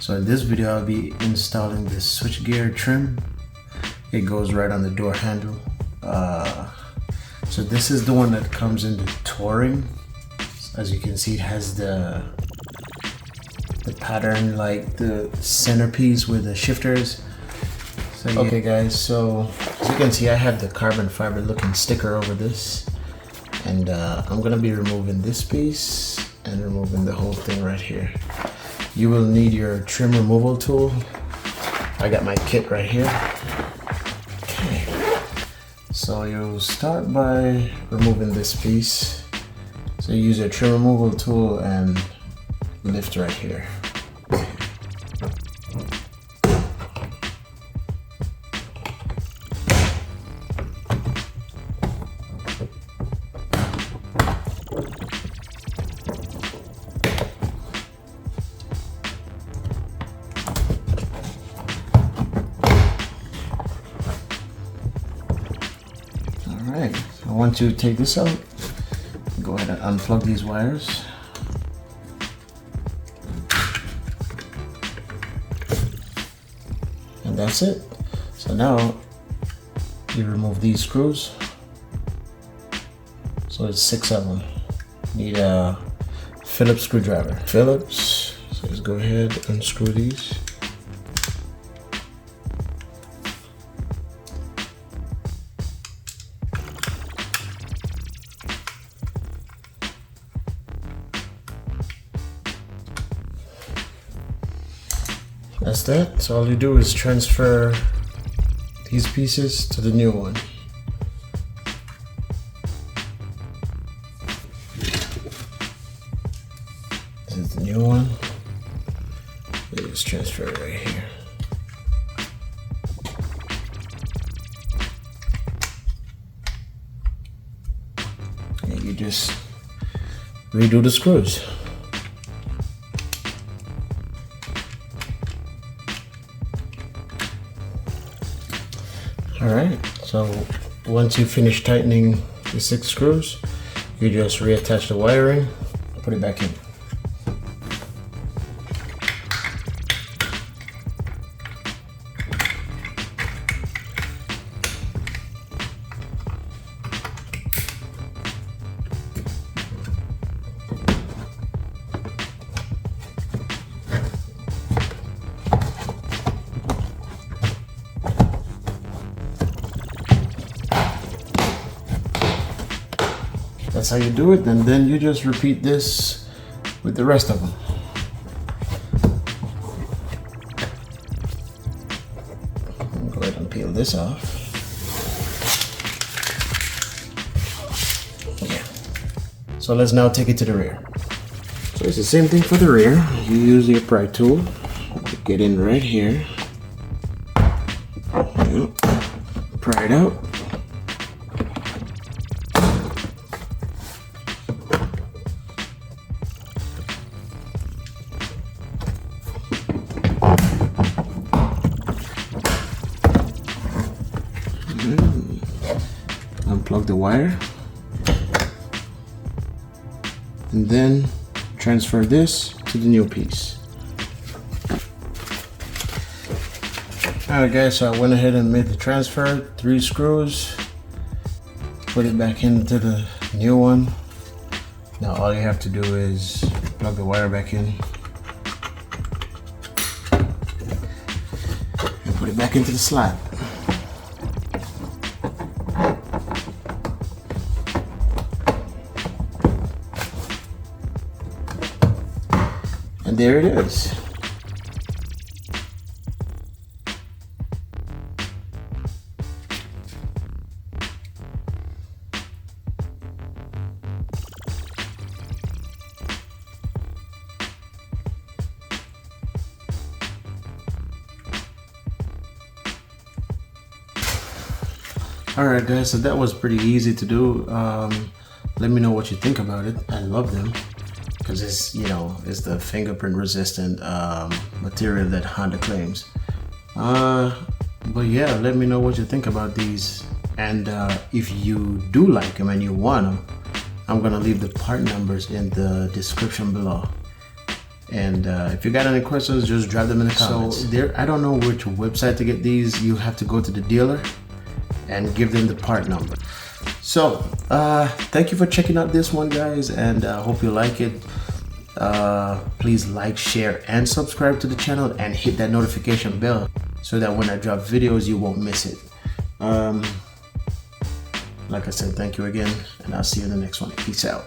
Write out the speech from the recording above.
So in this video I'll be installing this switchgear trim. It goes right on the door handle. So this is the one that comes in the touring. As you can see, it has the pattern like the centerpiece with the shifters. So yeah. Okay guys, so as you can see, I have the carbon fiber looking sticker over this, and I'm gonna be removing this piece and removing the whole thing right here. You will need your trim removal tool. I got my kit right here. Okay, so you'll start by removing this piece. So you use your trim removal tool and lift right here. Alright, so once you take this out, go ahead and unplug these wires. And that's it. So now you remove these screws. So it's 6 of them. Need a Phillips screwdriver. Phillips. So let's go ahead and unscrew these. That's that. So all you do is transfer these pieces to the new one. This is the new one. You just transfer it right here. And you just redo the screws. Alright, so once you finish tightening the 6 screws, you just reattach the wiring, put it back in. That's how you do it, and then you just repeat this with the rest of them. Go ahead and peel this off. Yeah. So let's now take it to the rear. So it's the same thing for the rear. You use your pry tool, get in right here, pry it out. Unplug the wire and then transfer this to the new piece. Alright guys, so I went ahead and made the transfer, 3 screws, put it back into the new one. Now all you have to do is plug the wire back in and put it back into the slot. And there it is. Alright guys, so that was pretty easy to do. Let me know what you think about it. I love them because it's, you know, it's the fingerprint resistant material that Honda claims. But yeah, let me know what you think about these, and if you do like them and you want them, I'm gonna leave the part numbers in the description below. And if you got any questions, just drop them in the comments. So I don't know which website to get these. You have to go to the dealer and give them the part number. So thank you for checking out this one, guys, and hope you like it. Please like, share, and subscribe to the channel, and hit that notification bell so that when I drop videos you won't miss it. Like I said, thank you again, and I'll see you in the next one. Peace out.